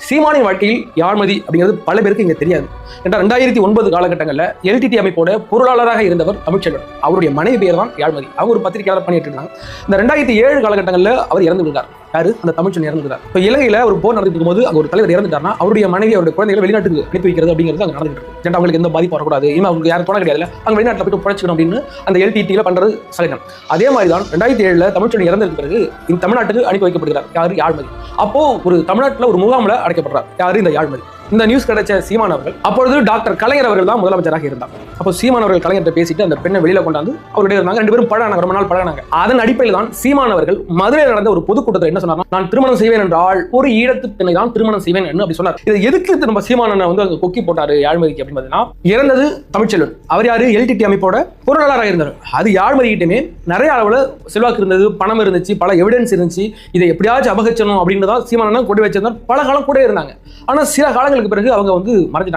சீமானின் வாழ்க்கையில் யாழ்மதி அப்படிங்கிறது பல பேருக்கு இங்க தெரியாது. ஏன்னா 2009 காலகட்டங்களில் எல்டிடி அமைப்போட பொருளாளராக இருந்தவர் தமிழ்ச்செல்வன். அவருடைய மனைவி பேர் தான் யாழ்மதி. அவங்க ஒரு பத்திரிகையாளர் பண்ணிட்டு இருந்தாங்க. இந்த 2007 காலகட்டங்களில் அவர் இறந்து விட்டார். யாரு? அந்த தமிழ்ச்செல்வன் இறந்துட்டார். இப்போ இலங்கையில ஒரு போர் நடந்துட்டு இருக்கும்போது அங்க ஒரு தலைவர் இறந்துட்டார்னா அவருடைய மனைவி அவருடைய குழந்தைகளை வெளிநாட்டுக்கு அனுப்பி வைக்கிறது அப்படிங்கிறது அங்க நடந்துட்டு இருக்கு. ஏன்னா அவங்களுக்கு எந்த பாதிப்பு வரக்கூடாது, இனிமே அவங்களுக்கு யாரும் தோண கிடையாது, அங்க வெளிநாட்டில் போயிட்டு பிழைச்சிக்கணும் அப்படின்னு அந்த எல்டிடியில பண்றது சகஜம். அதே மாதிரி தான் 2007 தமிழ்ச்செல்வன் இறந்ததுக்கு பிறகு இந்த தமிழ்நாட்டுக்கு அனுப்பி வைக்கப்படுகிறார். யாரு? யாழ்மதி. அப்போ ஒரு தமிழ்நாட்டில் ஒரு முகாமில் அடைக்கப்படுறார். யாரு? இந்த யாழ்மதி. இந்த நியூஸ் கிடைச்ச சீமான் அவர்கள் அப்பொழுது டாக்டர் கலைஞர் அவர்கள் தான் முதலமைச்சராக இருந்தார். அப்போ சீமான் அவர்கள் கலைஞர்கிட்ட பேசிட்டு அந்த பெண்ணை வெளியில கொண்டாந்து அவருடைய இருந்தாங்க. 2 பேரும் பழகினாங்க, ரொம்ப நாள் பழகினாங்க. அதன் அடிப்படையில் தான் சீமான் அவர்கள் மதுரையில் நடந்த ஒரு பொதுக்கூட்டத்தில் என்ன சொன்னார்? நான் திருமணம் செய்வேன் என்றால் ஒரு ஈழத்து பெண்ணை தான் திருமணம் செய்வேன் என்று அப்படி சொன்னார். இதை எதுக்கு நம்ம சீமானனை வந்து அங்க கொக்கி போட்டாரு யாழ்மதிக்கு அப்படின்னு பார்த்தீங்கன்னா, இறந்தது தமிழ்ச்செல்வன். அவர் யாரு? எல்டிடி அமைப்போட பொருளாளராக இருந்தார். அது யாழ்மதி கிட்டமே நிறைய அளவுல செல்வாக்கு இருந்தது, பணம் இருந்துச்சு, பல எவிடன்ஸ் இருந்துச்சு. இதை எப்படியாச்சும் அபகரிச்சணும் அப்படின்னு தான் சீமானனை கொண்டு வச்சிருந்தார். பல காலம் கூட இருந்தாங்க. ஆனா சில காலங்களுக்கு பிறகு அவங்க வந்து மறைஞ்சிட்டாங்க.